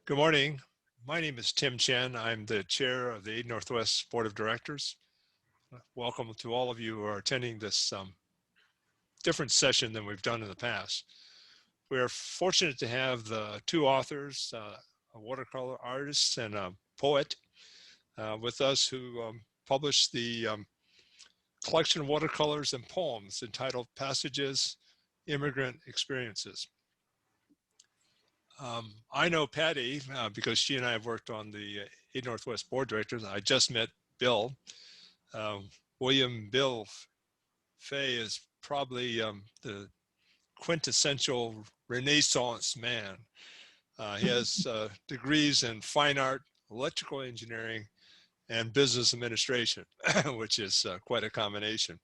Good morning. My name is Tim Chen. I'm the chair of the Aid Northwest Board of Directors. Welcome to all of you who are attending this different session than we've done in the past. We are fortunate to have the two authors, a watercolor artist and a poet with us who published the collection of watercolors and poems entitled Passages, Immigrant Experiences. I know Patti because she and I have worked on the Aid Northwest Board of Directors. I just met Bill. William Bill Fay is probably the quintessential Renaissance man. He has degrees in fine art, electrical engineering, and business administration, which is quite a combination.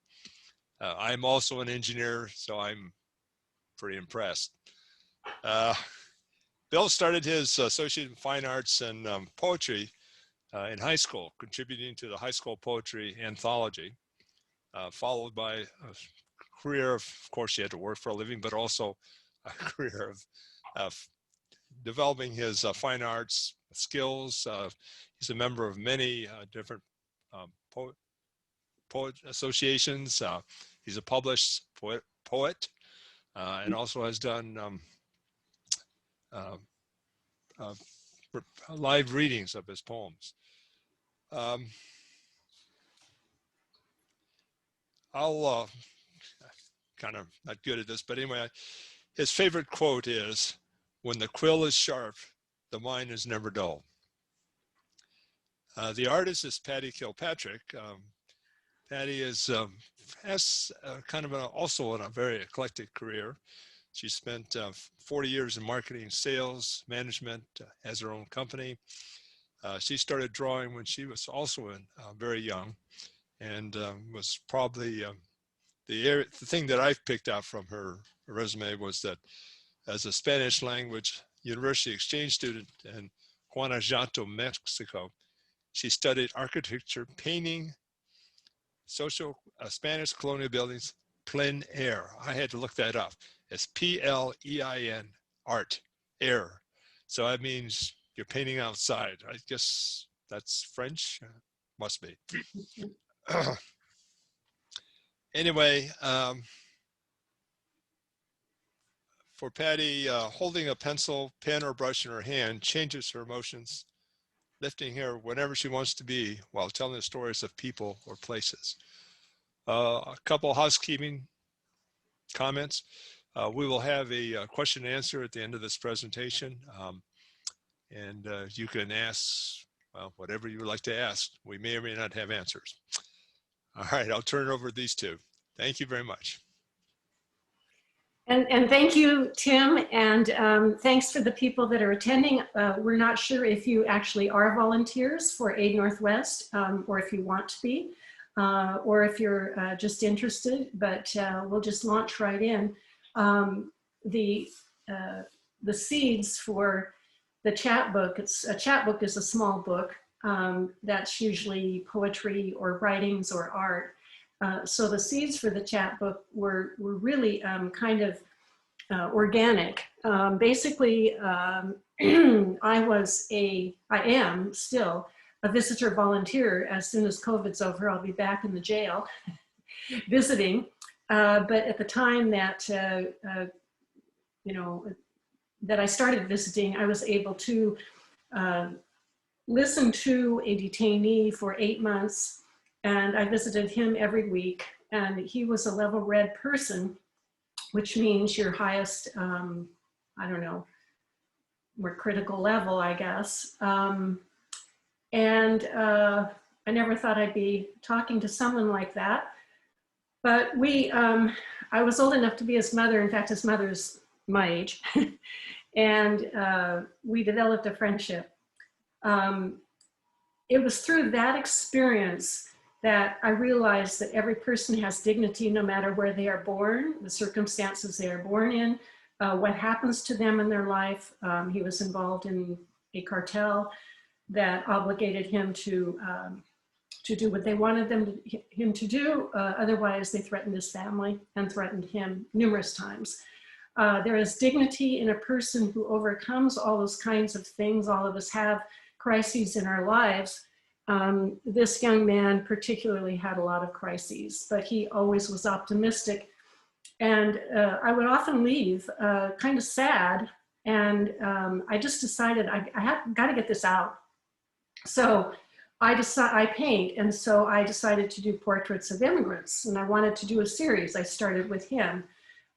I'm also an engineer, so I'm pretty impressed. Bill started his associate in fine arts and poetry in high school, contributing to the high school poetry anthology, followed by a career of course, he had to work for a living, but also a career of developing his fine arts skills. He's a member of many different poet associations. He's a published poet and also has done live readings of his poems. I'll kind of not good at this, but anyway, his favorite quote is, "When the quill is sharp, the mind is never dull." The artist is Patti Kilpatrick. Patti is has kind of also a very eclectic career. She spent 40 years in marketing, sales, management, has her own company. She started drawing when she was also very young, and was probably the thing that I've picked out from her resume was that as a Spanish language university exchange student in Guanajuato, Mexico, she studied architecture, painting, Spanish colonial buildings, plein air. I had to look that up. It's P-L-E-I-N, art, air. So that means you're painting outside. I guess that's French, must be. Anyway, for Patti, holding a pencil, pen, or brush in her hand changes her emotions, lifting her whenever she wants to be while telling the stories of people or places. A couple housekeeping comments. We will have a question and answer at the end of this presentation. And you can ask whatever you would like to ask. We may or may not have answers. All right, I'll turn it over to these two. Thank you very much. And thank you, Tim, and thanks for the people that are attending. We're not sure if you actually are volunteers for Aid Northwest, or if you want to be, or if you're just interested, but we'll just launch right in. The seeds for the chapbook, a chapbook is a small book that's usually poetry or writings or art. So the seeds for the chapbook were really kind of organic. Basically, I am still a visitor volunteer. As soon as COVID's over, I'll be back in the jail visiting. But at the time that, that I started visiting, I was able to listen to a detainee for 8 months. And I visited him every week, and he was a level red person, which means your highest, I don't know, more critical level, I guess. And I never thought I'd be talking to someone like that. But I was old enough to be his mother. In fact, his mother's my age. And we developed a friendship. It was through that experience that I realized that every person has dignity no matter where they are born, the circumstances they are born in, what happens to them in their life. He was involved in a cartel that obligated him to do what they wanted him to do. Otherwise, they threatened his family and threatened him numerous times. There is dignity in a person who overcomes all those kinds of things. All of us have crises in our lives. This young man particularly had a lot of crises, but he always was optimistic. And I would often leave kind of sad. And I just decided I have got to get this out. So I paint. And so I decided to do portraits of immigrants. And I wanted to do a series. I started with him.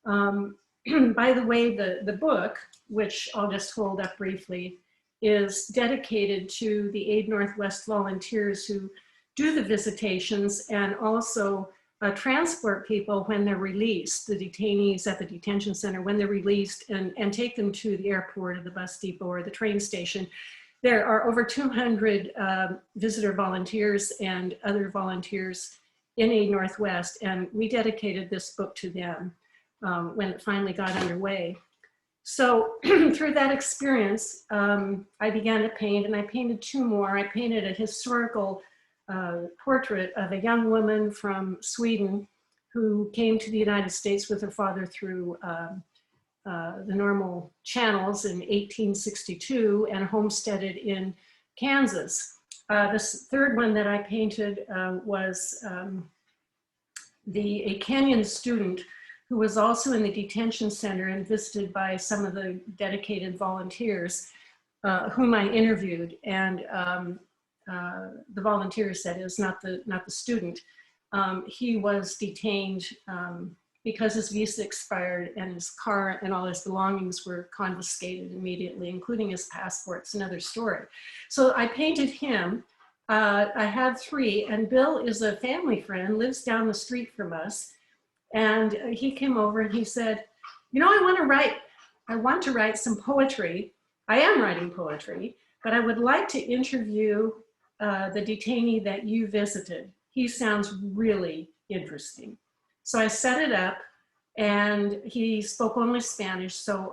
By the way, the book, which I'll just hold up briefly, is dedicated to the Aid Northwest volunteers who do the visitations and also transport people when they're released, the detainees at the detention center, when they're released, and take them to the airport or the bus depot or the train station. There are over 200 visitor volunteers and other volunteers in Aid Northwest, and we dedicated this book to them when it finally got underway. So through that experience, I began to paint, and I painted two more. I painted a historical portrait of a young woman from Sweden who came to the United States with her father through the normal channels in 1862 and homesteaded in Kansas. This third one that I painted was a Kenyan student who was also in the detention center and visited by some of the dedicated volunteers whom I interviewed. And the volunteers, that is, not the student. He was detained because his visa expired and his car and all his belongings were confiscated immediately, including his passports, another story. So I painted him. I had three, and Bill is a family friend, lives down the street from us. And he came over and he said, you know, I want to write some poetry. I am writing poetry, but I would like to interview the detainee that you visited. He sounds really interesting. So I set it up, and he spoke only Spanish. So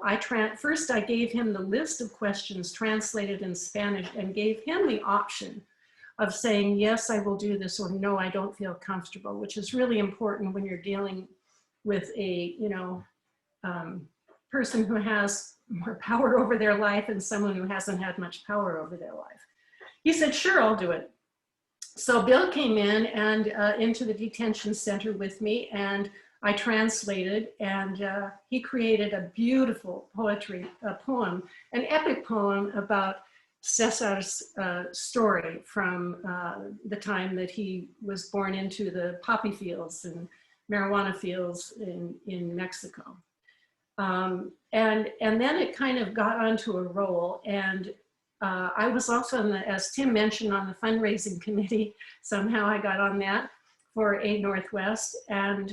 first I gave him the list of questions translated in Spanish and gave him the option of saying, yes, I will do this, or no, I don't feel comfortable, which is really important when you're dealing with a, person who has more power over their life and someone who hasn't had much power over their life. He said, sure, I'll do it. So Bill came in and into the detention center with me, and I translated, and he created a beautiful poem, an epic poem about Cesar's story from the time that he was born into the poppy fields and marijuana fields in Mexico. And then it kind of got onto a roll, and I was also, as Tim mentioned, on the fundraising committee. Somehow I got on that for Aid Northwest, and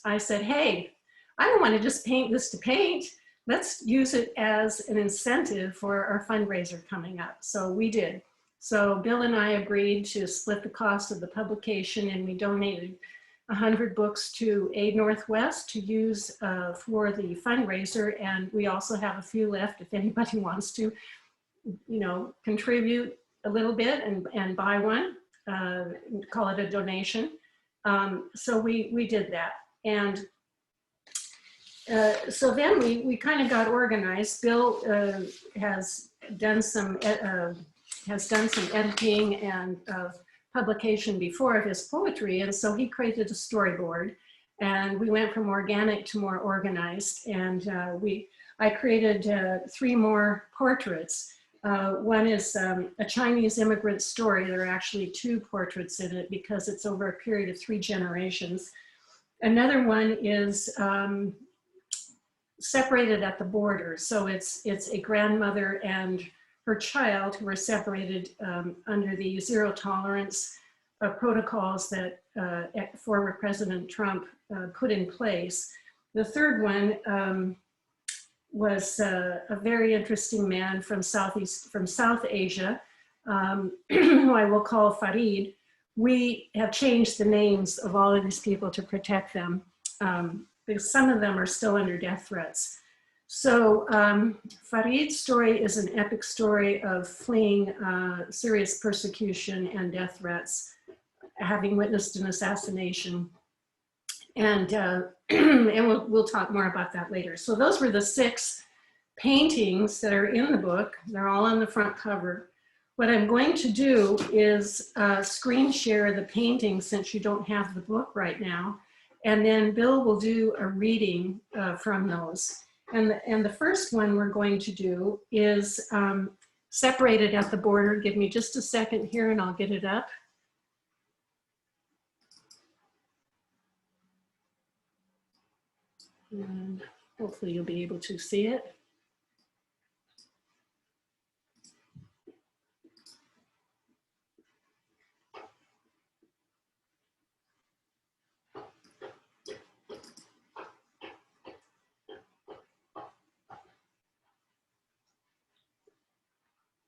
I said, hey, I don't want to just paint this to paint. Let's use it as an incentive for our fundraiser coming up. So we did. So Bill and I agreed to split the cost of the publication, and we donated 100 books to Aid Northwest to use for the fundraiser. And we also have a few left if anybody wants to, contribute a little bit and buy one, call it a donation. So we did that. And so then we kind of got organized. Bill has done some editing and publication before of his poetry, and so he created a storyboard, and we went from organic to more organized. And I created 3 more portraits. One is a Chinese immigrant story. There are actually 2 portraits in it because it's over a period of 3 generations. Another one is separated at the border. So it's a grandmother and her child who were separated under the zero tolerance protocols that former President Trump put in place. The third one was a very interesting man from South Asia, who I will call Farid. We have changed the names of all of these people to protect them because some of them are still under death threats. So Farid's story is an epic story of fleeing serious persecution and death threats, having witnessed an assassination. And, and we'll talk more about that later. So those were the 6 paintings that are in the book. They're all on the front cover. What I'm going to do is screen share the paintings since you don't have the book right now. And then Bill will do a reading from those. And the first one we're going to do is separated at the border. Give me just a second here and I'll get it up. And hopefully you'll be able to see it.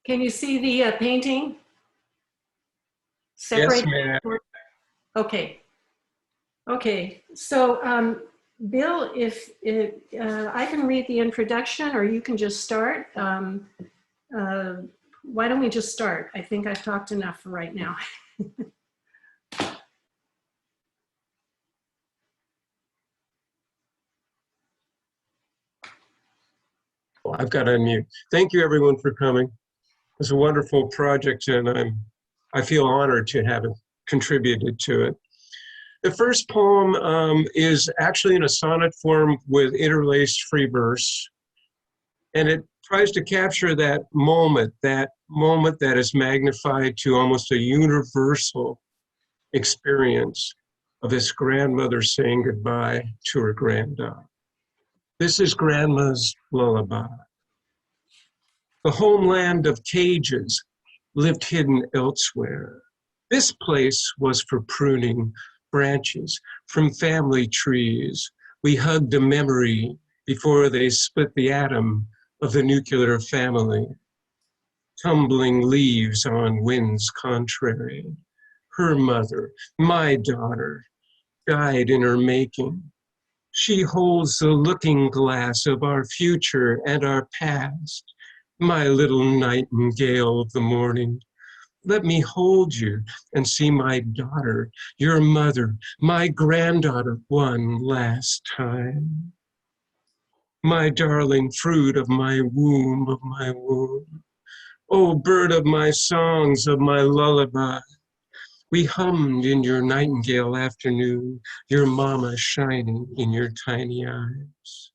Can you see the painting? Yes, ma'am. Okay. Okay. So, Bill, if I can read the introduction, or you can just start. Why don't we just start? I think I've talked enough for right now. Well, I've got to unmute. Thank you, everyone, for coming. It's a wonderful project, and I feel honored to have contributed to it. The first poem is actually in a sonnet form with interlaced free verse, and it tries to capture that moment that is magnified to almost a universal experience of this grandmother saying goodbye to her granddaughter. This is Grandma's lullaby. The homeland of cages lived hidden elsewhere. This place was for pruning branches from family trees. We hugged a memory before they split the atom of the nuclear family. Tumbling leaves on winds contrary. Her mother, my daughter, died in her making. She holds the looking glass of our future and our past. My little nightingale of the morning, let me hold you and see my daughter, your mother, my granddaughter one last time. My darling fruit of my womb, oh, bird of my songs, of my lullaby. We hummed in your nightingale afternoon, your mama shining in your tiny eyes.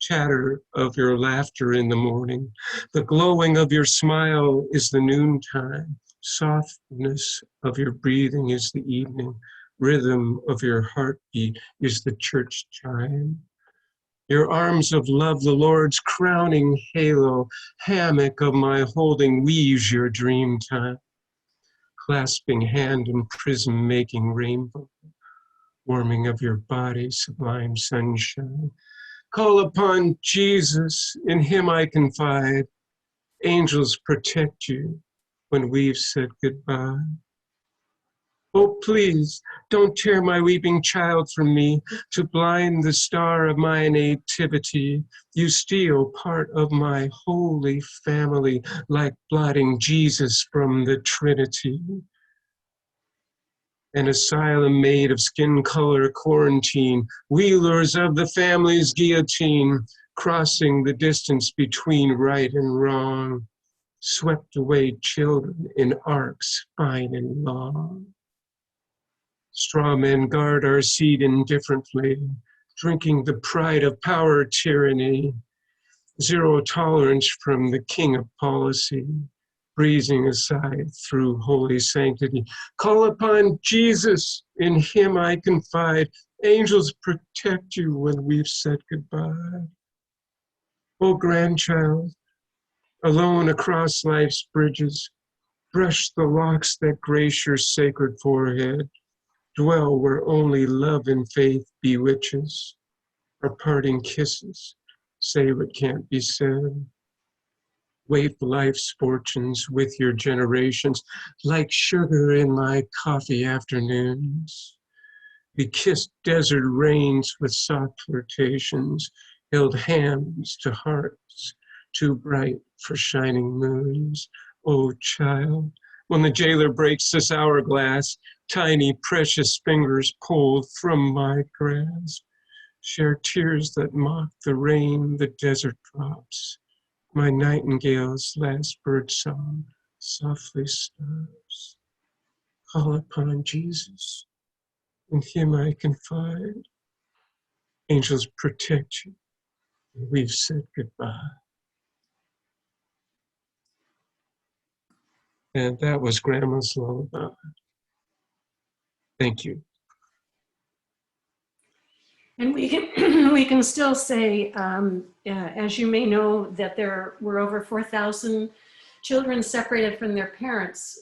Chatter of your laughter in the morning. The glowing of your smile is the noontime. Softness of your breathing is the evening. Rhythm of your heartbeat is the church chime. Your arms of love, the Lord's crowning halo. Hammock of my holding weaves your dream time. Clasping hand and prism making rainbow. Warming of your body, sublime sunshine. Call upon Jesus, in him I confide. Angels protect you when we've said goodbye. Oh, please, don't tear my weeping child from me to blind the star of my nativity. You steal part of my holy family, like blotting Jesus from the Trinity. An asylum made of skin color quarantine, wheelers of the family's guillotine, crossing the distance between right and wrong, swept away children in arcs fine and long. Straw men guard our seat indifferently, drinking the pride of power tyranny, zero tolerance from the king of policy, breezing aside through holy sanctity. Call upon Jesus, in him I confide. Angels protect you when we've said goodbye. Oh, grandchild, alone across life's bridges, brush the locks that grace your sacred forehead. Dwell where only love and faith bewitches. Our parting kisses say what can't be said. Waif life's fortunes with your generations, like sugar in my coffee afternoons. We kissed desert rains with soft flirtations, held hands to hearts too bright for shining moons. Oh, child, when the jailer breaks this hourglass, tiny precious fingers pulled from my grasp, share tears that mock the rain, the desert drops, my nightingale's last bird song softly stops. Call upon Jesus, in him I confide. Angels protect you, we've said goodbye. And that was Grandma's lullaby. Thank you. And we can, we can still say, as you may know, that there were over 4,000 children separated from their parents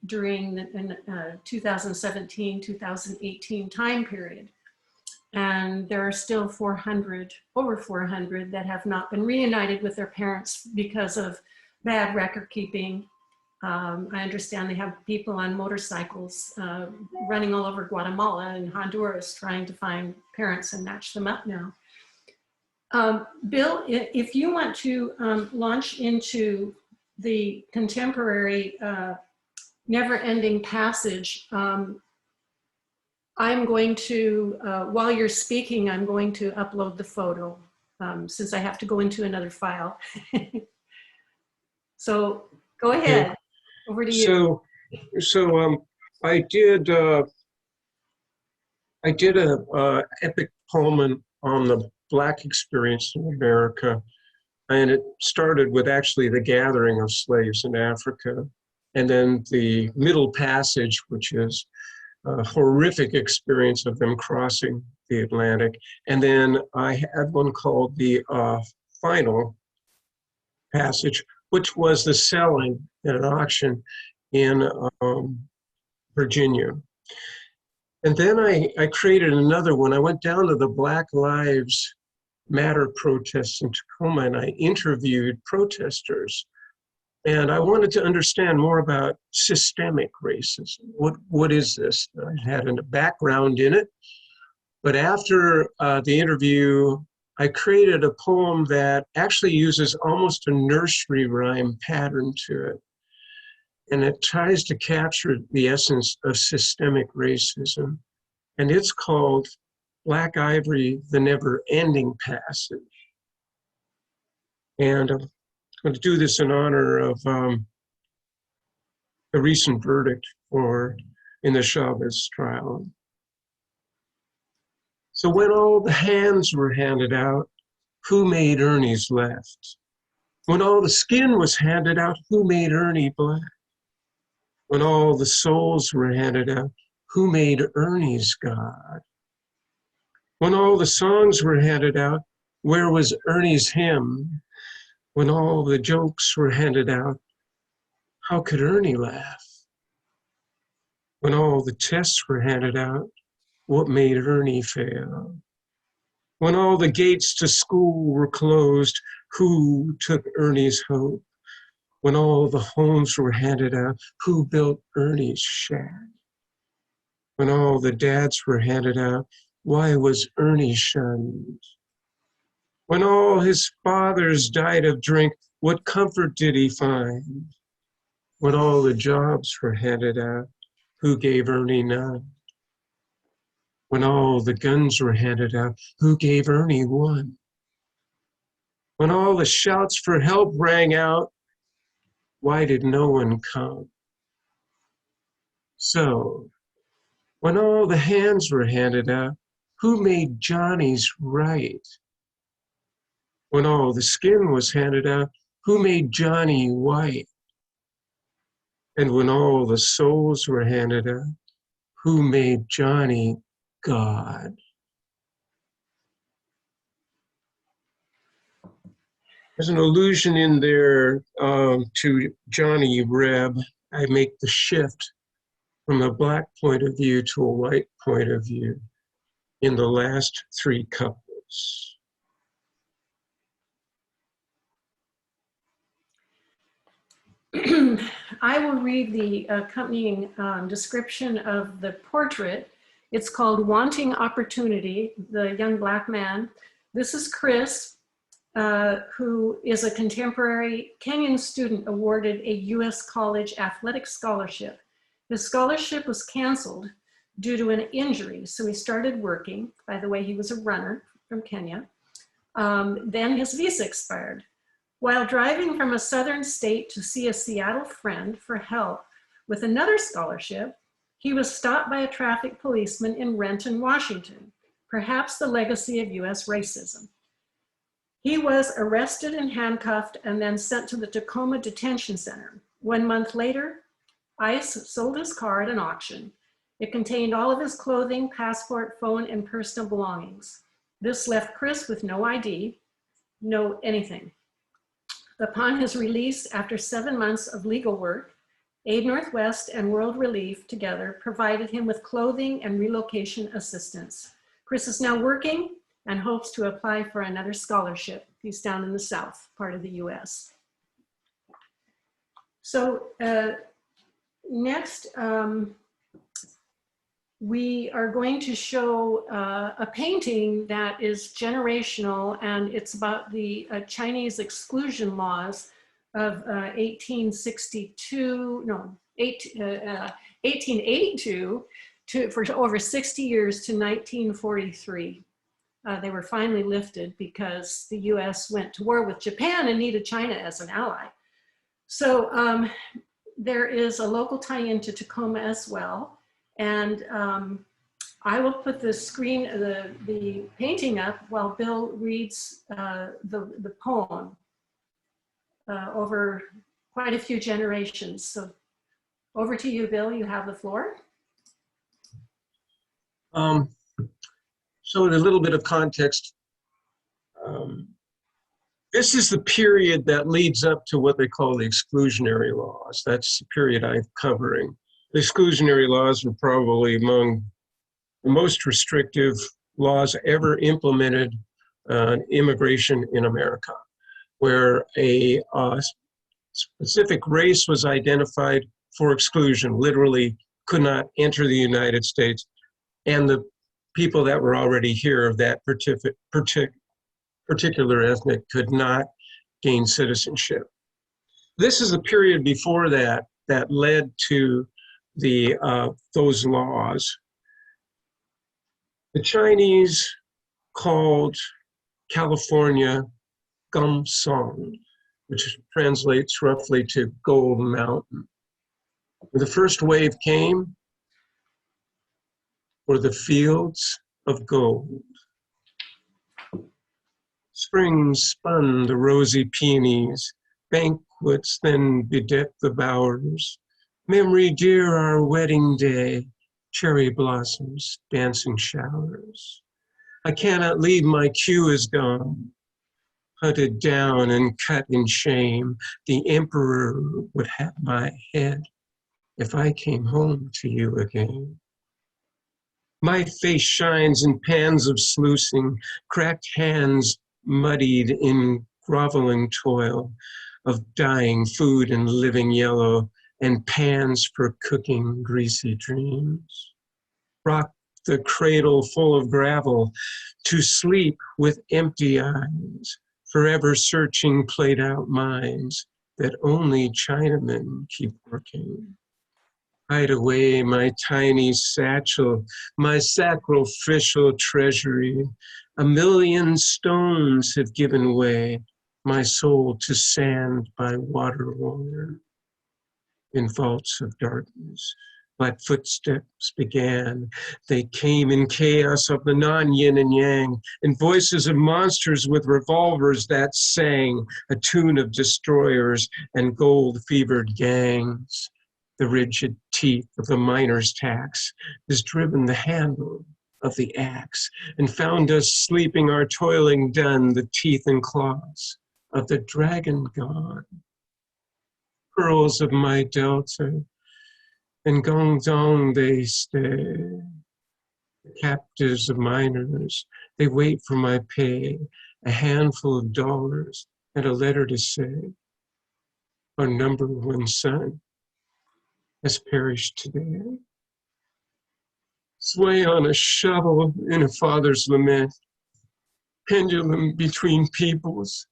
during the 2017, 2018 time period. And there are still 400, over 400 that have not been reunited with their parents because of bad record keeping. I understand they have people on motorcycles running all over Guatemala and Honduras trying to find parents and match them up now. Bill, if you want to launch into the contemporary never-ending passage, I'm going to, while you're speaking, I'm going to upload the photo since I have to go into another file. So go ahead. Okay. Over to you. So I did a epic poem on the Black experience in America, and it started with actually the gathering of slaves in Africa, and then the Middle Passage, which is a horrific experience of them crossing the Atlantic, and then I had one called the Final Passage, which was the selling at an auction in Virginia. And then I created another one. I went down to the Black Lives Matter protests in Tacoma and I interviewed protesters. And I wanted to understand more about systemic racism. What is this? I had a background in it. But after the interview, I created a poem that actually uses almost a nursery rhyme pattern to it. And it tries to capture the essence of systemic racism. And it's called Black Ivory, the Never-Ending Passage. And I'm going to do this in honor of a recent verdict in the Chavez trial. So when all the hands were handed out, who made Ernie's left? When all the skin was handed out, who made Ernie black? When all the souls were handed out, who made Ernie's God? When all the songs were handed out, where was Ernie's hymn? When all the jokes were handed out, how could Ernie laugh? When all the tests were handed out, what made Ernie fail? When all the gates to school were closed, who took Ernie's hope? When all the homes were handed out, who built Ernie's shack? When all the dads were handed out, why was Ernie shunned? When all his fathers died of drink, what comfort did he find? When all the jobs were handed out, who gave Ernie none? When all the guns were handed out, who gave Ernie one? When all the shouts for help rang out, why did no one come? So, when all the hands were handed out, who made Johnny's right? When all the skin was handed out, who made Johnny white? And when all the souls were handed out, who made Johnny God? There's an allusion in there to Johnny Reb. I make the shift from a black point of view to a white point of view in the last three couplets. I will read the accompanying description of the portrait. It's called Wanting Opportunity, the young Black man. This is Chris, who is a contemporary Kenyan student awarded a U.S. college athletic scholarship. His scholarship was canceled due to an injury, so he started working. By the way, he was a runner from Kenya. Then his visa expired. While driving from a southern state to see a Seattle friend for help with another scholarship, he was stopped by a traffic policeman in Renton, Washington, perhaps the legacy of US racism. He was arrested and handcuffed and then sent to the Tacoma Detention Center. 1 month later, ICE sold his car at an auction. It contained all of his clothing, passport, phone, and personal belongings. This left Chris with no ID, no anything. Upon his release, after 7 months of legal work, Aid Northwest and World Relief together provided him with clothing and relocation assistance. Chris is now working and hopes to apply for another scholarship. He's down in the south part of the US. So next, we are going to show a painting that is generational, and it's about the Chinese exclusion laws of 1882 for over 60 years to 1943. They were finally lifted because the US went to war with Japan and needed China as an ally. So there is a local tie-in to Tacoma as well. And I will put the painting up while Bill reads the poem over quite a few generations. So over to you, Bill, you have the floor. So in a little bit of context, this is the period that leads up to what they call the exclusionary laws. That's the period I'm covering. The exclusionary laws were probably among the most restrictive laws ever implemented on immigration in America, where a specific race was identified for exclusion, literally could not enter the United States, and the people that were already here of that particular ethnic could not gain citizenship. This is a period before that that led to those laws. The Chinese called California Gum Song, which translates roughly to Gold Mountain. When the first wave came, were the fields of gold. Spring spun the rosy peonies, banquets then bedecked the bowers. Memory dear our wedding day, cherry blossoms, dancing showers. I cannot leave, my cue is gone. Hunted down and cut in shame, the emperor would have my head if I came home to you again. My face shines in pans of sluicing, cracked hands muddied in groveling toil of dyeing food in living yellow and pans for cooking greasy dreams. Rock the cradle full of gravel to sleep with empty eyes, forever searching played out minds that only Chinamen keep working. Hide away my tiny satchel, my sacrificial treasury. A million stones have given way, my soul to sand by water worn. In vaults of darkness, but footsteps began. They came in chaos of the non-yin and yang, in voices of monsters with revolvers that sang a tune of destroyers and gold-fevered gangs. The rigid teeth of the miner's tax has driven the handle of the axe and found us sleeping, our toiling done, the teeth and claws of the dragon gone. Pearls of my delta, and Guangdong they stay. The captives of miners, they wait for my pay, a handful of dollars and a letter to say, our number one son has perished today. Sway on a shovel in a father's lament, pendulum between peoples,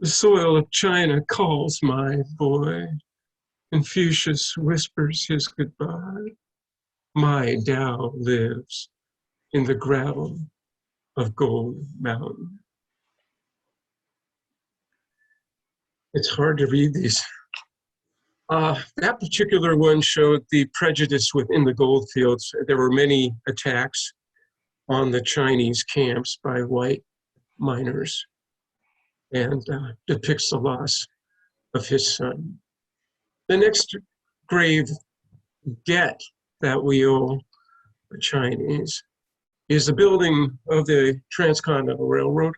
the soil of China calls my boy. Confucius whispers his goodbye. My Tao lives in the gravel of Gold Mountain. It's hard to read these. That particular one showed the prejudice within the gold fields. There were many attacks on the Chinese camps by white miners, and depicts the loss of his son. The next grave debt that we owe the Chinese is the building of the Transcontinental Railroad,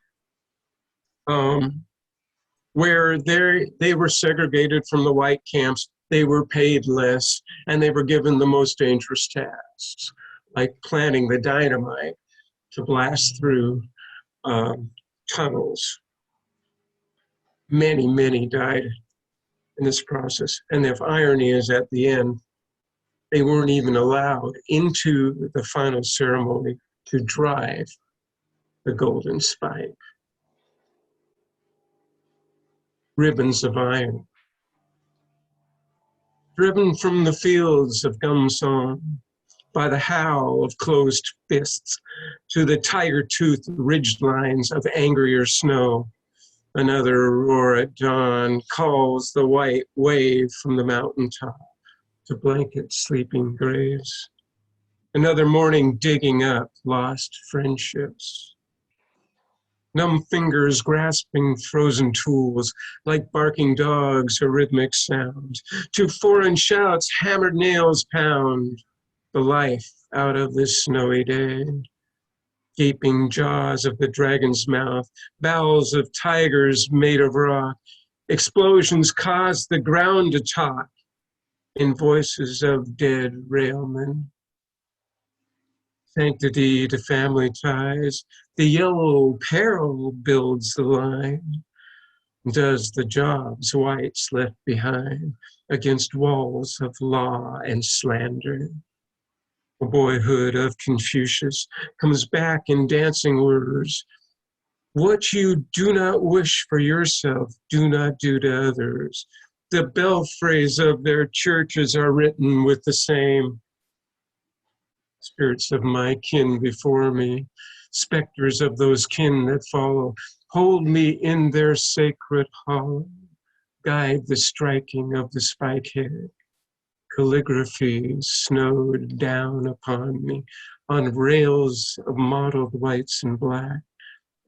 where they were segregated from the white camps. They were paid less, and they were given the most dangerous tasks, like planting the dynamite to blast through tunnels. Many, many died in this process. And the irony is, at the end, they weren't even allowed into the final ceremony to drive the golden spike. Ribbons of iron, driven from the fields of Gumsong by the howl of closed fists to the tiger-toothed ridge lines of angrier snow. Another roar at dawn calls the white wave from the mountaintop to blanket sleeping graves. Another morning digging up lost friendships. Numb fingers grasping frozen tools like barking dogs, a rhythmic sound. To foreign shouts, hammered nails pound the life out of this snowy day. Gaping jaws of the dragon's mouth, bowels of tigers made of rock. Explosions cause the ground to talk in voices of dead railmen. Sanctity to family ties, the yellow peril builds the line. Does the jobs whites left behind against walls of law and slander? The boyhood of Confucius comes back in dancing words. What you do not wish for yourself, do not do to others. The belfries of their churches are written with the same. Spirits of my kin before me, specters of those kin that follow, hold me in their sacred hollow, guide the striking of the spike head. Calligraphy snowed down upon me on rails of mottled whites and black,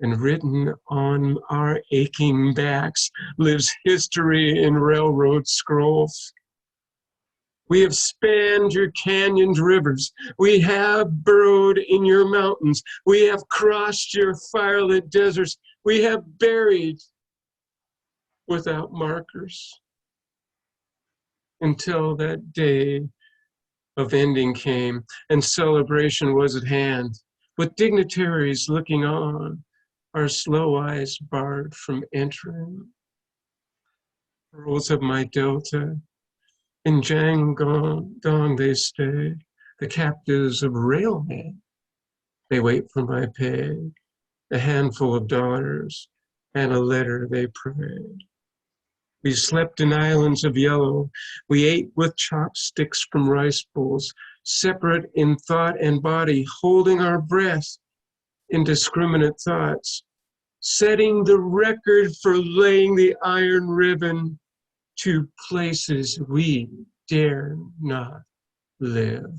and written on our aching backs lives history in railroad scrolls. We have spanned your canyoned rivers. We have burrowed in your mountains. We have crossed your firelit deserts. We have buried without markers until that day of ending came and celebration was at hand. With dignitaries looking on, our slow eyes barred from entering. Pearls of my delta, in Jiangdong they stay, the captives of railmen. They wait for my pay, a handful of dollars, and a letter they prayed. We slept in islands of yellow. We ate with chopsticks from rice bowls, separate in thought and body, holding our breath, indiscriminate thoughts, setting the record for laying the iron ribbon to places we dare not live.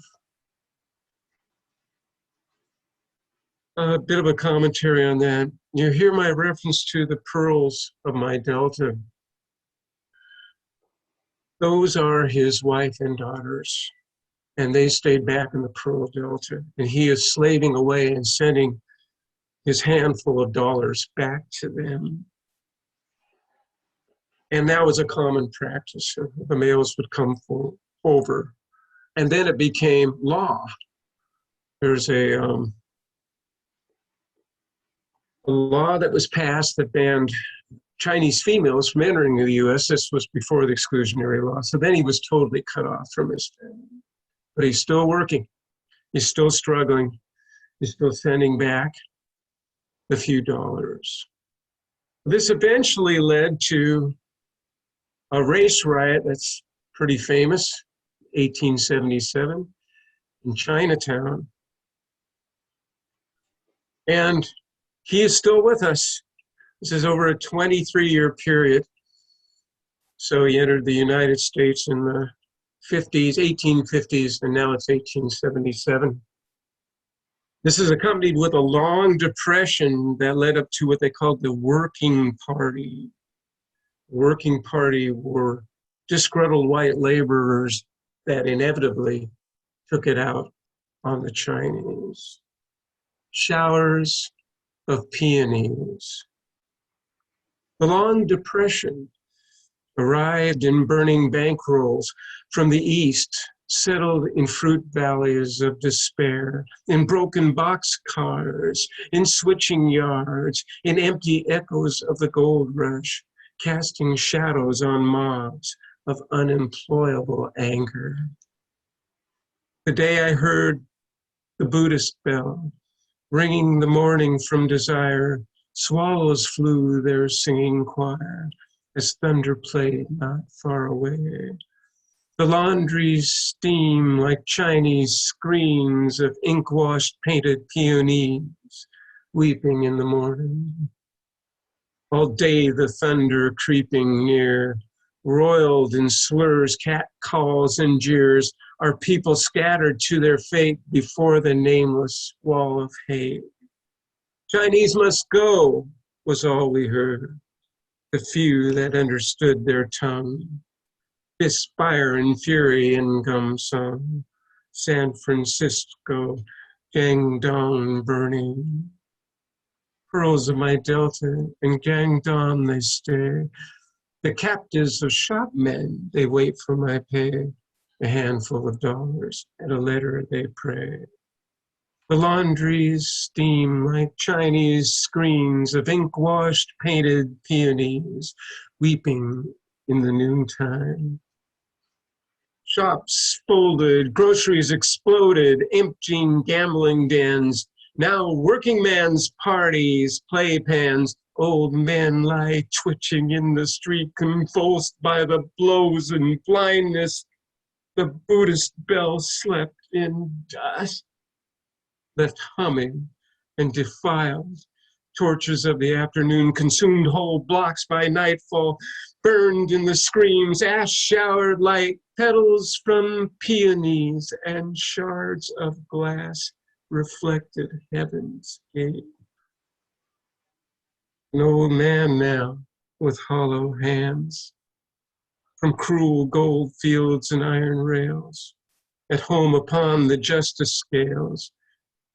A bit of a commentary on that. You hear my reference to the pearls of my delta. Those are his wife and daughters, and they stayed back in the Pearl Delta, and he is slaving away and sending his handful of dollars back to them. And that was a common practice. The males would come over, and then it became law. There's a law that was passed that banned Chinese females from entering the U.S. This was before the exclusionary law. So then he was totally cut off from his family. But he's still working. He's still struggling. He's still sending back a few dollars. This eventually led to a race riot that's pretty famous, 1877 in Chinatown. And he is still with us. This is over a 23-year period. So he entered the United States in the 50s, 1850s, and now it's 1877. This is accompanied with a long depression that led up to what they called the Working Party. Working Party were disgruntled white laborers that inevitably took it out on the Chinese. Showers of peonies. The long depression arrived in burning bankrolls from the east, settled in fruit valleys of despair, in broken boxcars, in switching yards, in empty echoes of the gold rush, casting shadows on mobs of unemployable anger. The day I heard the Buddhist bell, ringing the morning from desire, swallows flew their singing choir as thunder played not far away. The laundries steam like Chinese screens of ink-washed painted peonies weeping in the morning. All day the thunder creeping near, roiled in slurs, cat calls and jeers, our people scattered to their fate before the nameless wall of hate. Chinese must go, was all we heard, the few that understood their tongue. Fist fire and fury in Gumsung, San Francisco, Guangdong burning. Pearls of my delta, in Guangdong they stay. The captives of shopmen, they wait for my pay. A handful of dollars and a letter they pray. The laundries steam like Chinese screens of ink-washed painted peonies, weeping in the noontime. Shops folded, groceries exploded, emptying gambling dens. Now working man's parties, playpans, old men lie twitching in the street, convulsed by the blows and blindness. The Buddhist bell slept in dust, left humming and defiled. Torches of the afternoon consumed whole blocks by nightfall, burned in the screams, ash showered like petals from peonies, and shards of glass reflected heaven's gate. An old man now with hollow hands, from cruel gold fields and iron rails, at home upon the justice scales,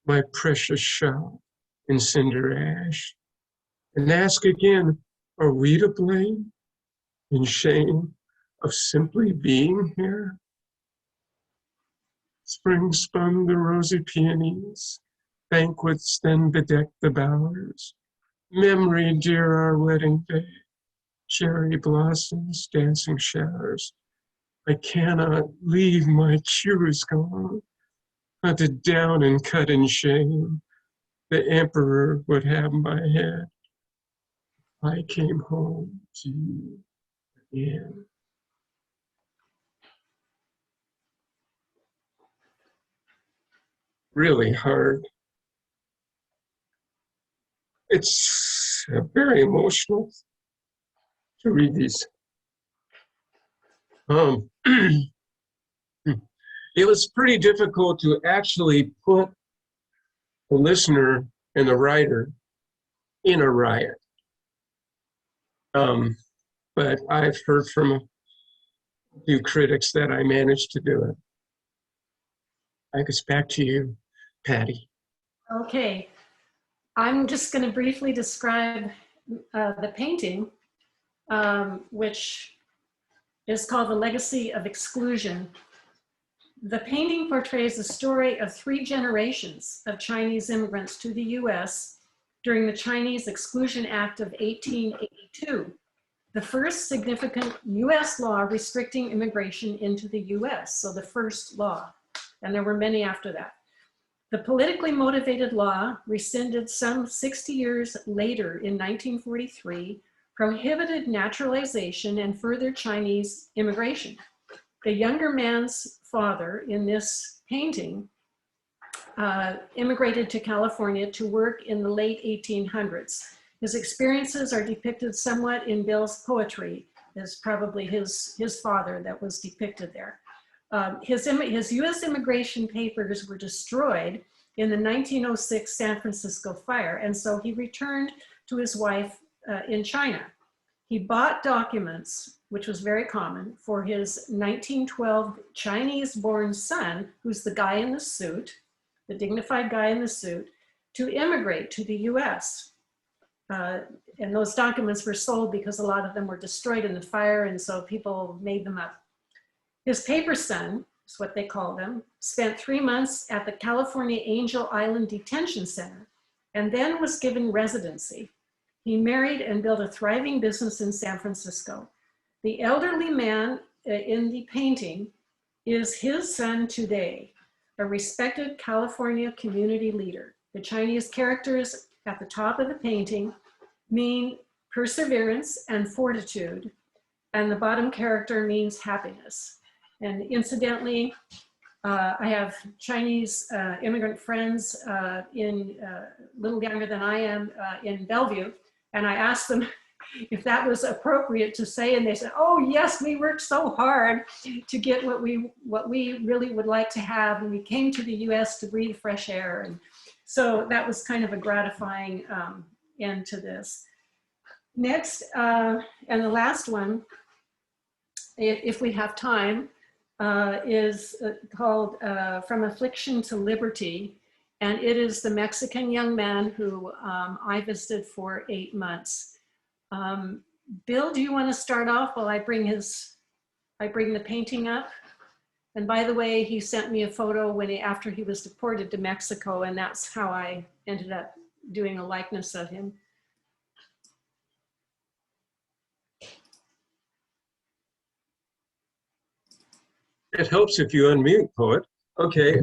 my precious shop in cinder ash, and ask again, are we to blame in shame of simply being here? Spring spun the rosy peonies, banquets then bedecked the bowers. Memory dear our wedding day, cherry blossoms, dancing showers. I cannot leave my shoes gone, hunted down and cut in shame. The emperor would have my head. I came home to you again. Really hard. It's very emotional to read these. It was pretty difficult to actually put the listener and the writer in a riot. But I've heard from a few critics that I managed to do it. I guess back to you, Patti. Okay, I'm just going to briefly describe the painting, which is called The Legacy of Exclusion. The painting portrays the story of 3 generations of Chinese immigrants to the US during the Chinese Exclusion Act of 1882, the first significant US law restricting immigration into the US, so the first law, and there were many after that. The politically motivated law, rescinded some 60 years later in 1943, prohibited naturalization and further Chinese immigration. The younger man's father in this painting immigrated to California to work in the late 1800s. His experiences are depicted somewhat in Bill's poetry. Is probably his father that was depicted there. His US immigration papers were destroyed in the 1906 San Francisco fire, and so he returned to his wife in China. He bought documents, which was very common, for his 1912 Chinese-born son, who's the guy in the suit, the dignified guy in the suit, to immigrate to the US. And those documents were sold because a lot of them were destroyed in the fire, and so people made them up. His paper son, is what they call them, spent 3 months at the California Angel Island Detention Center and then was given residency. He married and built a thriving business in San Francisco. The elderly man in the painting is his son today, a respected California community leader. The Chinese characters at the top of the painting mean perseverance and fortitude, and the bottom character means happiness. And incidentally, I have Chinese immigrant friends in little younger than I am in Bellevue, and I asked them if that was appropriate to say, and they said, "Oh yes, we worked so hard to get what we really would like to have, and we came to the U.S. to breathe fresh air." And so that was kind of a gratifying end to this. Next, and the last one, if we have time, is called From Affliction to Liberty. And it is the Mexican young man who I visited for 8 months. Bill, do you want to start off while I bring the painting up? And by the way, he sent me a photo after he was deported to Mexico, and that's how I ended up doing a likeness of him. It helps if you unmute, poet. Okay,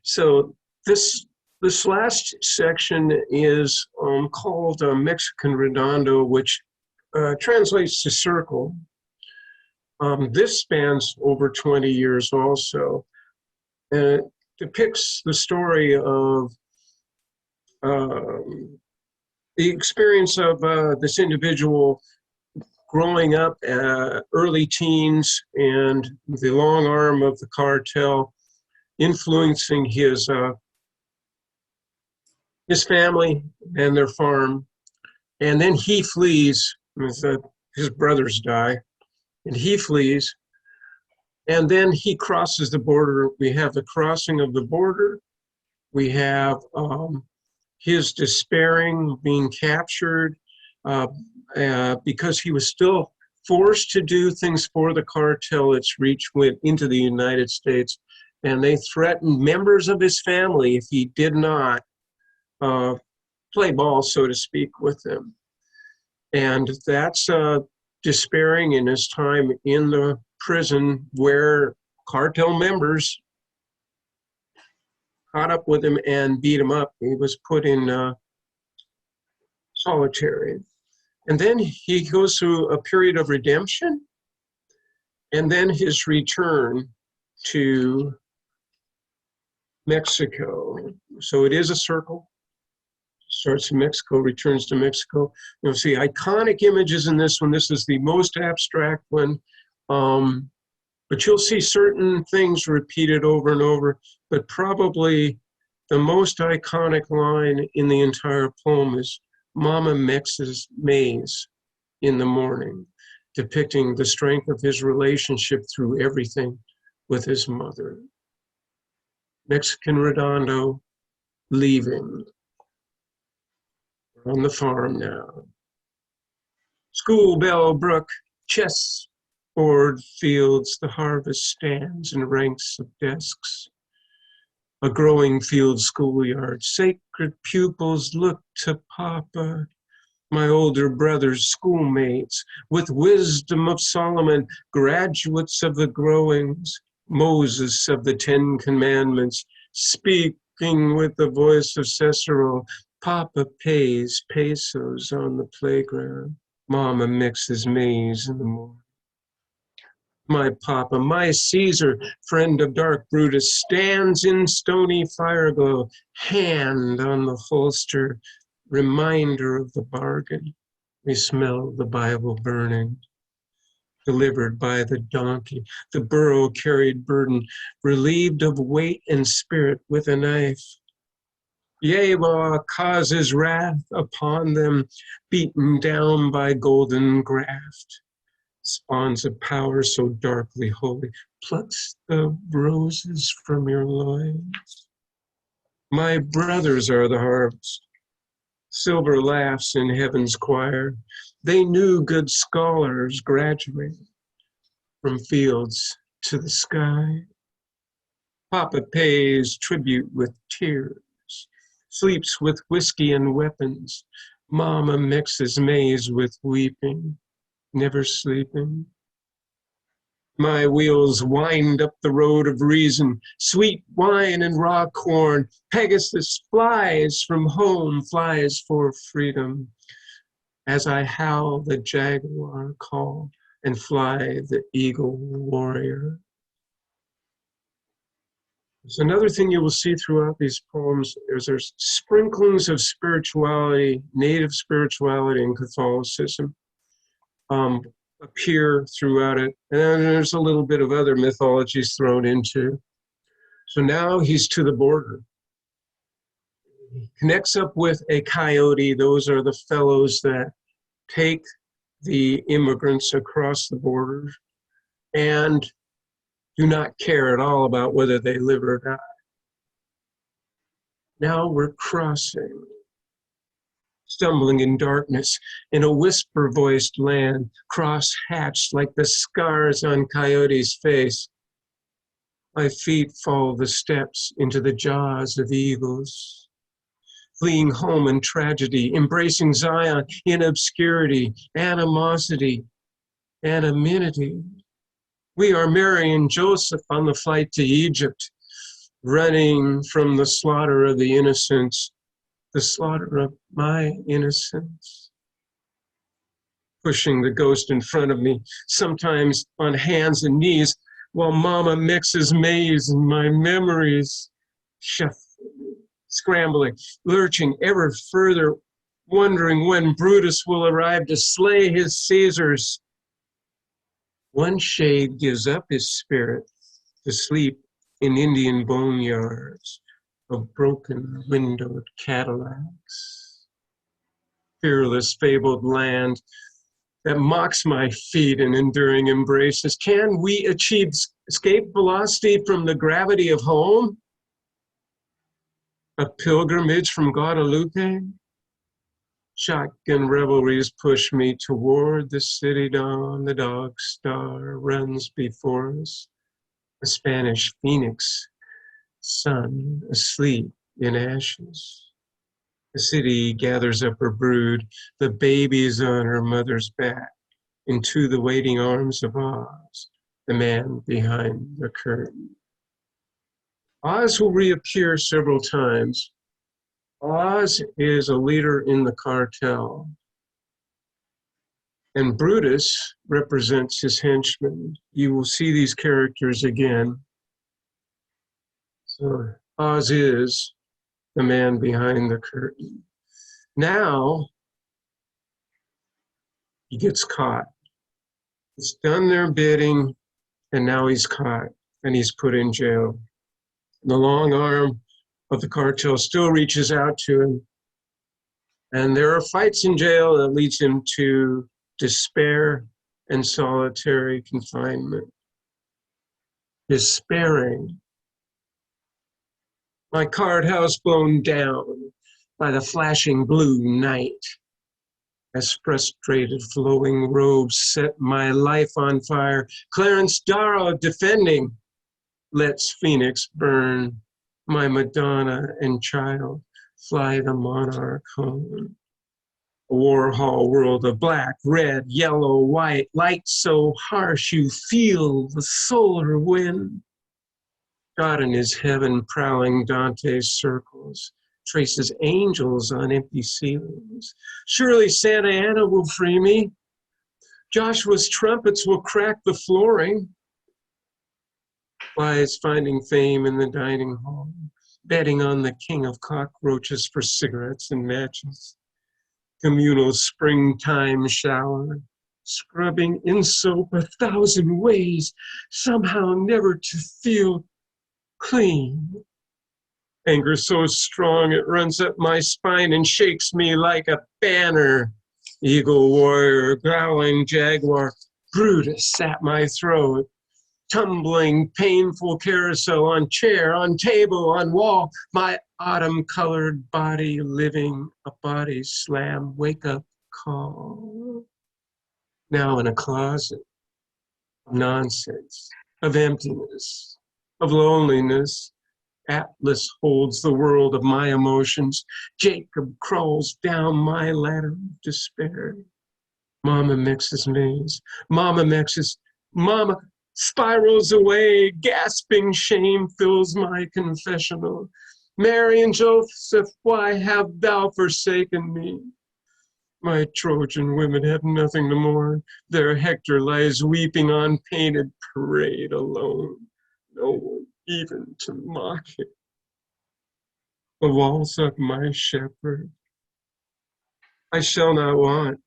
so this last section is called Mexican Redondo, which translates to circle. This spans over 20 years also, and it depicts the story of the experience of this individual growing up, early teens, and the long arm of the cartel influencing his family and their farm. And then he flees, his brothers die, and he flees. And then he crosses the border. We have the crossing of the border. We have his despairing, being captured, because he was still forced to do things for the cartel. Its reach went into the United States, and they threatened members of his family if he did not play ball, so to speak, with them. And that's despairing in his time in the prison, where cartel members caught up with him and beat him up. He was put in solitary. And then he goes through a period of redemption, and then his return to Mexico. So it is a circle. Starts in Mexico, returns to Mexico. You'll see iconic images in this one. This is the most abstract one. But you'll see certain things repeated over and over. But probably the most iconic line in the entire poem is "Mama mixes maize in the morning," depicting the strength of his relationship through everything with his mother. Mexican Redondo, leaving. We're on the farm now. School bell brook, chessboard fields, the harvest stands in ranks of desks. A growing field schoolyard, sacred pupils look to Papa, my older brother's schoolmates, with wisdom of Solomon, graduates of the growings, Moses of the 10 Commandments, speaking with the voice of Cicero. Papa pays pesos on the playground. Mama mixes maize in the morning. My Papa, my Caesar, friend of dark Brutus, stands in stony fireglow, hand on the holster, reminder of the bargain. We smell the Bible burning, delivered by the donkey, the burro-carried burden, relieved of weight and spirit with a knife. Yahweh causes wrath upon them, beaten down by golden graft. Spawns of power so darkly holy, plucks the roses from your loins. My brothers are the harvest. Silver laughs in heaven's choir. They knew good scholars graduate from fields to the sky. Papa pays tribute with tears, sleeps with whiskey and weapons. Mama mixes maize with weeping, never sleeping. My wheels wind up the road of reason, sweet wine and raw corn. Pegasus flies from home, flies for freedom. As I howl the jaguar call and fly the eagle warrior. There's another thing you will see throughout these poems. There's sprinklings of spirituality, native spirituality and Catholicism. Appear throughout it. And then there's a little bit of other mythologies thrown into. So now he's to the border. He connects up with a coyote. Those are the fellows that take the immigrants across the border and do not care at all about whether they live or die. Now we're crossing. Stumbling in darkness, in a whisper-voiced land, cross-hatched like the scars on Coyote's face. My feet follow the steps into the jaws of eagles, fleeing home in tragedy, embracing Zion in obscurity, animosity, anonymity. We are Mary and Joseph on the flight to Egypt, running from the slaughter of the innocents, the slaughter of my innocence. Pushing the ghost in front of me, sometimes on hands and knees, while Mama mixes maize in my memories, shuffling, scrambling, lurching ever further, wondering when Brutus will arrive to slay his Caesars. One shade gives up his spirit to sleep in Indian boneyards of broken windowed Cadillacs. Fearless, fabled land that mocks my feet in enduring embraces. Can we achieve escape velocity from the gravity of home? A pilgrimage from Guadalupe? Shotgun revelries push me toward the city dawn. The dog star runs before us. A Spanish phoenix, sun asleep in ashes. The city gathers up her brood, the babies on her mother's back, into the waiting arms of Oz, the man behind the curtain. Oz will reappear several times. Oz is a leader in the cartel, and Brutus represents his henchmen. You will see these characters again. So Oz is the man behind the curtain. Now, he gets caught. He's done their bidding, and now he's caught, and he's put in jail. And the long arm of the cartel still reaches out to him. And there are fights in jail that leads him to despair and solitary confinement. Despairing. My card house blown down by the flashing blue night. As frustrated flowing robes set my life on fire. Clarence Darrow defending, lets Phoenix burn. My Madonna and child fly the monarch home. A Warhol world of black, red, yellow, white, light so harsh you feel the solar wind. God in his heaven prowling Dante's circles, traces angels on empty ceilings. Surely Santa Ana will free me. Joshua's trumpets will crack the flooring. Flies finding fame in the dining hall, betting on the king of cockroaches for cigarettes and matches. Communal springtime shower, scrubbing in soap 1,000 ways, somehow never to feel clean. Anger so strong it runs up my spine and shakes me like a banner. Eagle warrior, growling jaguar, Brutus at my throat. Tumbling, painful carousel on chair, on table, on wall. My autumn-colored body living a body slam wake-up call. Now in a closet of nonsense, of emptiness, of loneliness. Atlas holds the world of my emotions. Jacob crawls down my ladder of despair. Mama mixes maize. Mama spirals away. Gasping shame fills my confessional. Mary and Joseph, why have thou forsaken me? My Trojan women have nothing to mourn. Their Hector lies weeping on painted parade alone. No one even to mock him. The walls of my shepherd I shall not want.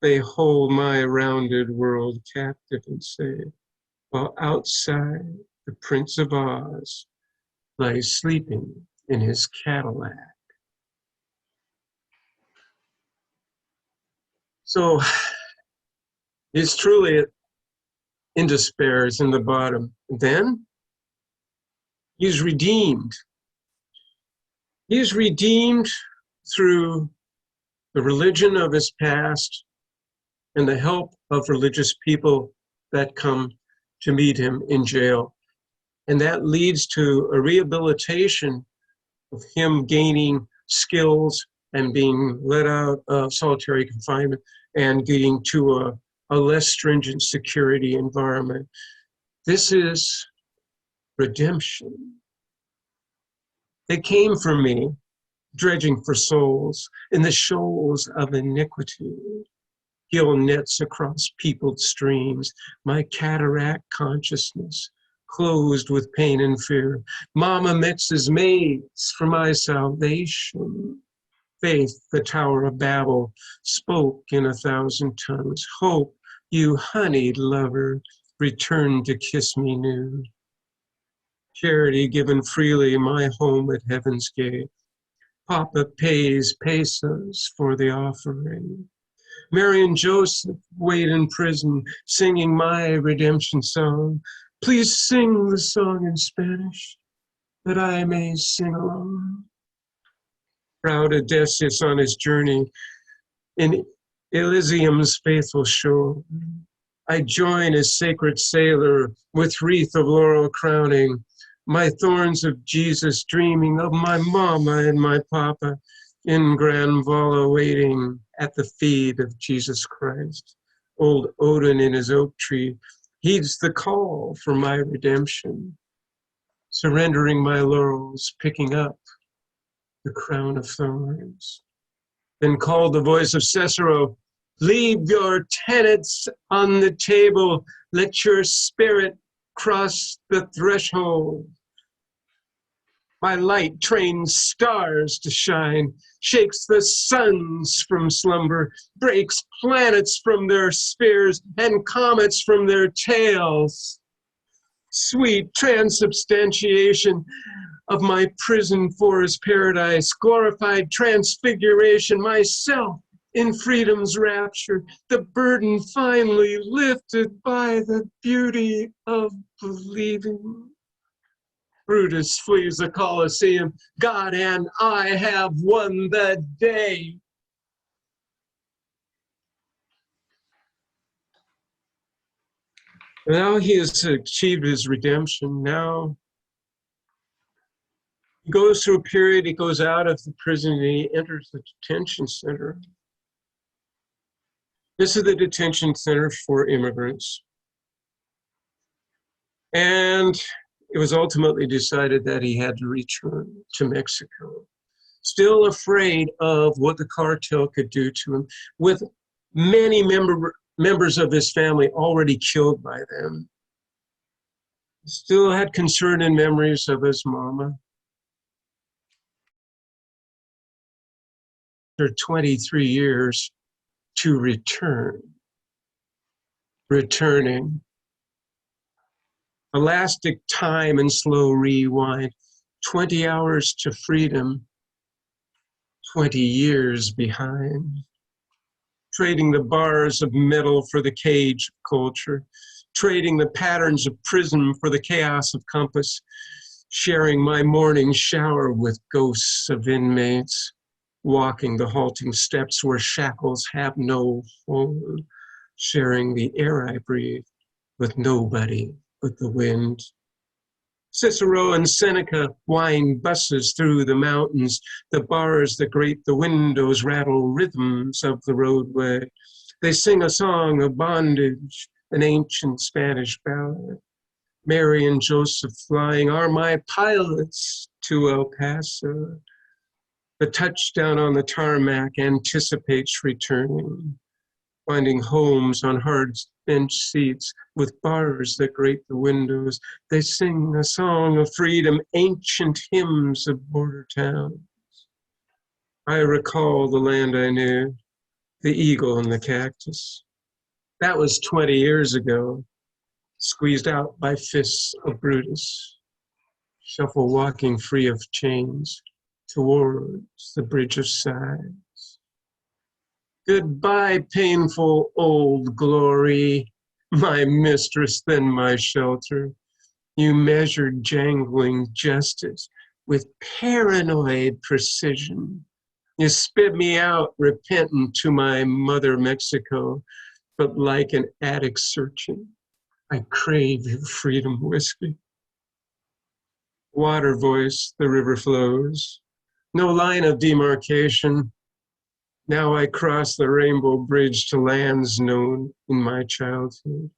They hold my rounded world captive and safe, while outside the Prince of Oz lies sleeping in his Cadillac. So he's truly in despair, is in the bottom. Then he's redeemed. He is redeemed through the religion of his past and the help of religious people that come to meet him in jail. And that leads to a rehabilitation of him gaining skills and being let out of solitary confinement and getting to a less stringent security environment. This is redemption. They came for me, dredging for souls in the shoals of iniquity. Gill nets across peopled streams, my cataract consciousness closed with pain and fear. Mama mixes maize for my salvation. Faith, the Tower of Babel, spoke in 1,000 tongues. Hope, you honeyed lover, return to kiss me new. Charity given freely, my home at heaven's gate. Papa pays pesos for the offering. Mary and Joseph wait in prison, singing my redemption song. Please sing the song in Spanish, that I may sing along. Proud Odysseus on his journey in Elysium's faithful shore. I join as sacred sailor with wreath of laurel crowning. My thorns of Jesus dreaming of my mama and my papa in Grand Vala waiting at the feet of Jesus Christ. Old Odin in his oak tree heeds the call for my redemption, surrendering my laurels, picking up the crown of thorns. Then called the voice of Cicero, leave your tenets on the table, let your spirit cross the threshold. My light trains stars to shine, shakes the suns from slumber, breaks planets from their spheres and comets from their tails. Sweet transubstantiation of my prison for his paradise, glorified transfiguration, myself in freedom's rapture, the burden finally lifted by the beauty of believing. Brutus flees the Colosseum. God and I have won the day. Now he has achieved his redemption. Now he goes through a period, he goes out of the prison and he enters the detention center. This is the detention center for immigrants. And it was ultimately decided that he had to return to Mexico, still afraid of what the cartel could do to him, with many members of his family already killed by them. Still had concern and memories of his mama. After 23 years to returning. Elastic time and slow rewind. 20 hours to freedom, 20 years behind. Trading the bars of metal for the cage of culture. Trading the patterns of prism for the chaos of compass. Sharing my morning shower with ghosts of inmates. Walking the halting steps where shackles have no hold. Sharing the air I breathe with nobody but the wind. Cicero and Seneca wind buses through the mountains. The bars that grate the windows rattle rhythms of the roadway. They sing a song of bondage, an ancient Spanish ballad. Mary and Joseph flying are my pilots to El Paso. The touchdown on the tarmac anticipates returning. Finding homes on hard bench seats with bars that grate the windows. They sing a song of freedom, ancient hymns of border towns. I recall the land I knew, the eagle and the cactus. That was 20 years ago, squeezed out by fists of Brutus. Shuffle walking free of chains towards the bridge of sighs. Goodbye, painful old glory, my mistress, then my shelter. You measured jangling justice with paranoid precision. You spit me out repentant to my mother Mexico, but like an addict searching, I crave your freedom whiskey. Water voice, the river flows. No line of demarcation. Now I cross the rainbow bridge to lands known in my childhood.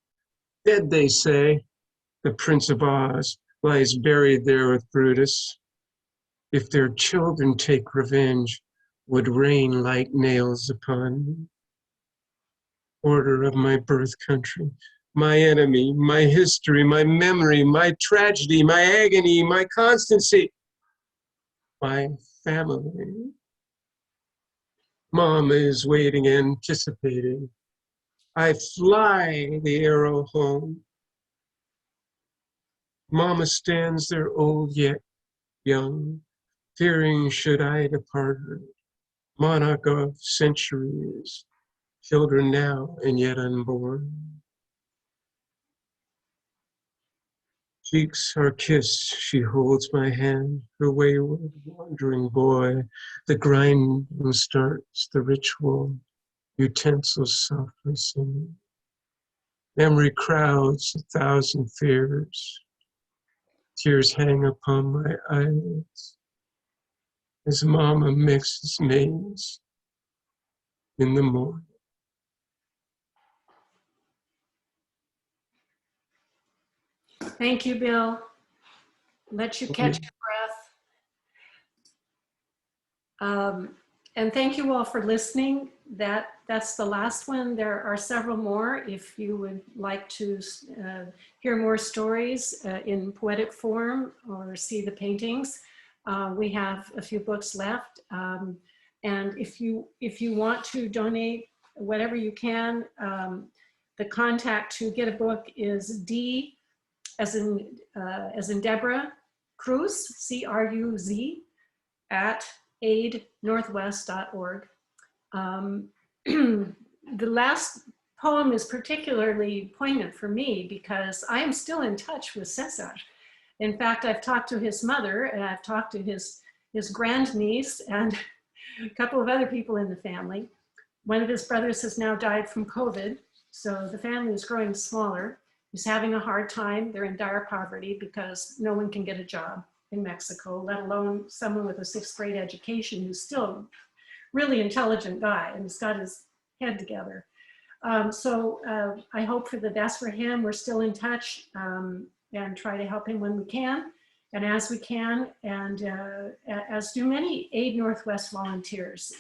Dead, they say, the Prince of Oz lies buried there with Brutus. If their children take revenge, would rain like nails upon me. Order of my birth country, my enemy, my history, my memory, my tragedy, my agony, my constancy, my family. Mom is waiting, anticipating. I fly the arrow home. Mama stands there old yet young, fearing should I depart her. Monarch of centuries, children now and yet unborn. Cheeks are kissed, she holds my hand, her wayward, wandering boy. The grinding starts, the ritual, utensils softly singing. Memory crowds 1,000 fears. Tears hang upon my eyelids as Mama mixes maize in the morning. Thank you, Bill. Let you catch your breath. And thank you all for listening. That's the last one. There are several more. If you would like to hear more stories in poetic form or see the paintings, we have a few books left. And if you want to donate whatever you can, the contact to get a book is D as in Deborah Cruz, C-R-U-Z, at aidnorthwest.org. The last poem is particularly poignant for me because I am still in touch with Cesar. In fact, I've talked to his mother and I've talked to his grandniece and a couple of other people in the family. One of his brothers has now died from COVID, so the family is growing smaller. He's having a hard time. They're in dire poverty because no one can get a job in Mexico, let alone someone with a 6th grade education who's still a really intelligent guy and has got his head together. So I hope for the best for him. We're still in touch and try to help him when we can and as we can, and as do many Aid Northwest volunteers.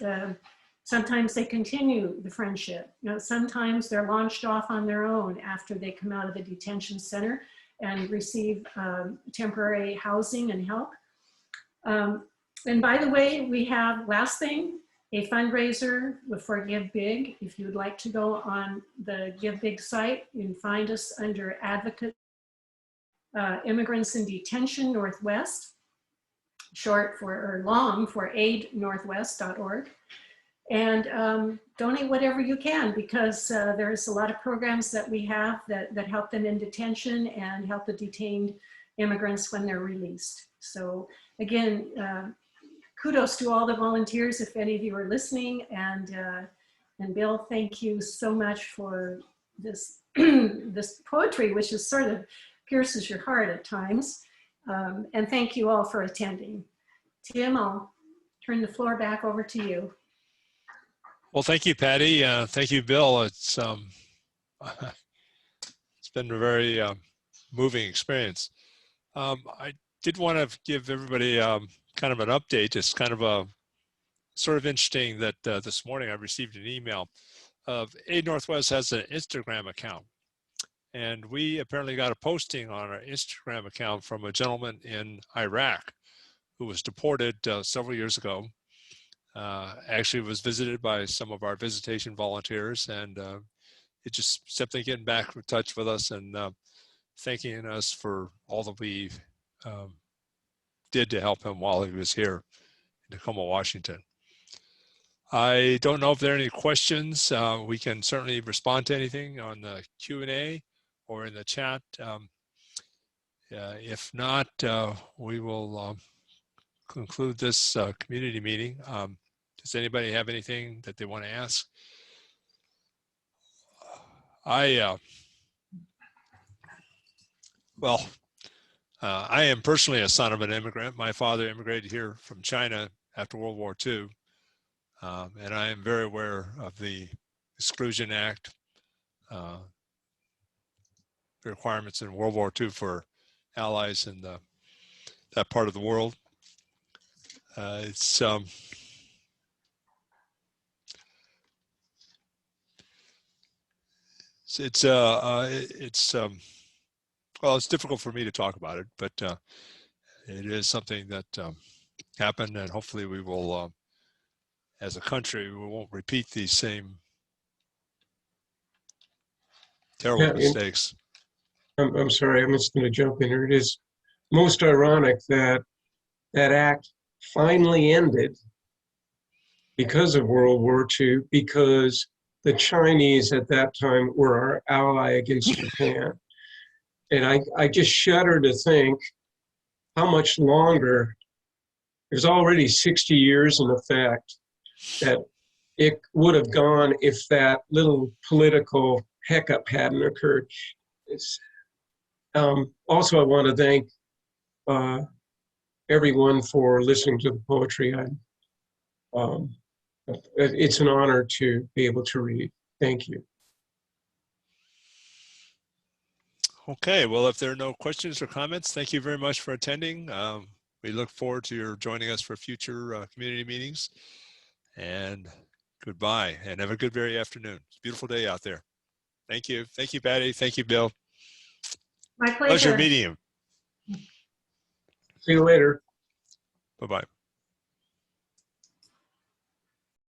Sometimes they continue the friendship. You know, sometimes they're launched off on their own after they come out of the detention center and receive temporary housing and help. And by the way, we have, last thing, a fundraiser for Give Big. If you would like to go on the Give Big site, you can find us under Advocate Immigrants in Detention Northwest, short for, or long for aidnorthwest.org. And donate whatever you can, because there's a lot of programs that we have that help them in detention and help the detained immigrants when they're released. So again, kudos to all the volunteers, if any of you are listening. And Bill, thank you so much for this, this poetry, which is sort of pierces your heart at times. And thank you all for attending. Tim, I'll turn the floor back over to you. Well, thank you, Patti. Thank you, Bill. It's been a very moving experience. I did want to give everybody kind of an update. It's kind of a sort of interesting that this morning I received an email of Aid Northwest has an Instagram account. And we apparently got a posting on our Instagram account from a gentleman in Iraq who was deported several years ago. Actually was visited by some of our visitation volunteers, and it just simply getting back in touch with us and thanking us for all that we did to help him while he was here in Tacoma, Washington. I don't know if there are any questions. We can certainly respond to anything on the Q&A or in the chat. If not, we will conclude this community meeting. Does anybody have anything that they want to ask? I am personally a son of an immigrant. My father immigrated here from China after World War II. And I am very aware of the Exclusion Act, the requirements in World War II for allies in that part of the world. Well, it's difficult for me to talk about it, but it is something that happened, and hopefully we will, as a country, we won't repeat these same terrible mistakes. I'm sorry, I'm just going to jump in here. It is most ironic that that act finally ended because of World War II, because the Chinese at that time were our ally against Japan. And I just shudder to think how much longer, there's already 60 years in effect, that it would have gone if that little political hiccup hadn't occurred. Also, I want to thank everyone for listening to the poetry. It's an honor to be able to read. Thank you. Okay, well, if there are no questions or comments, thank you very much for attending. We look forward to your joining us for future community meetings. And goodbye, and have a good very afternoon. It's a beautiful day out there. Thank you. Thank you, Patti. Thank you, Bill. My pleasure. Pleasure meeting you. See you later. Bye-bye.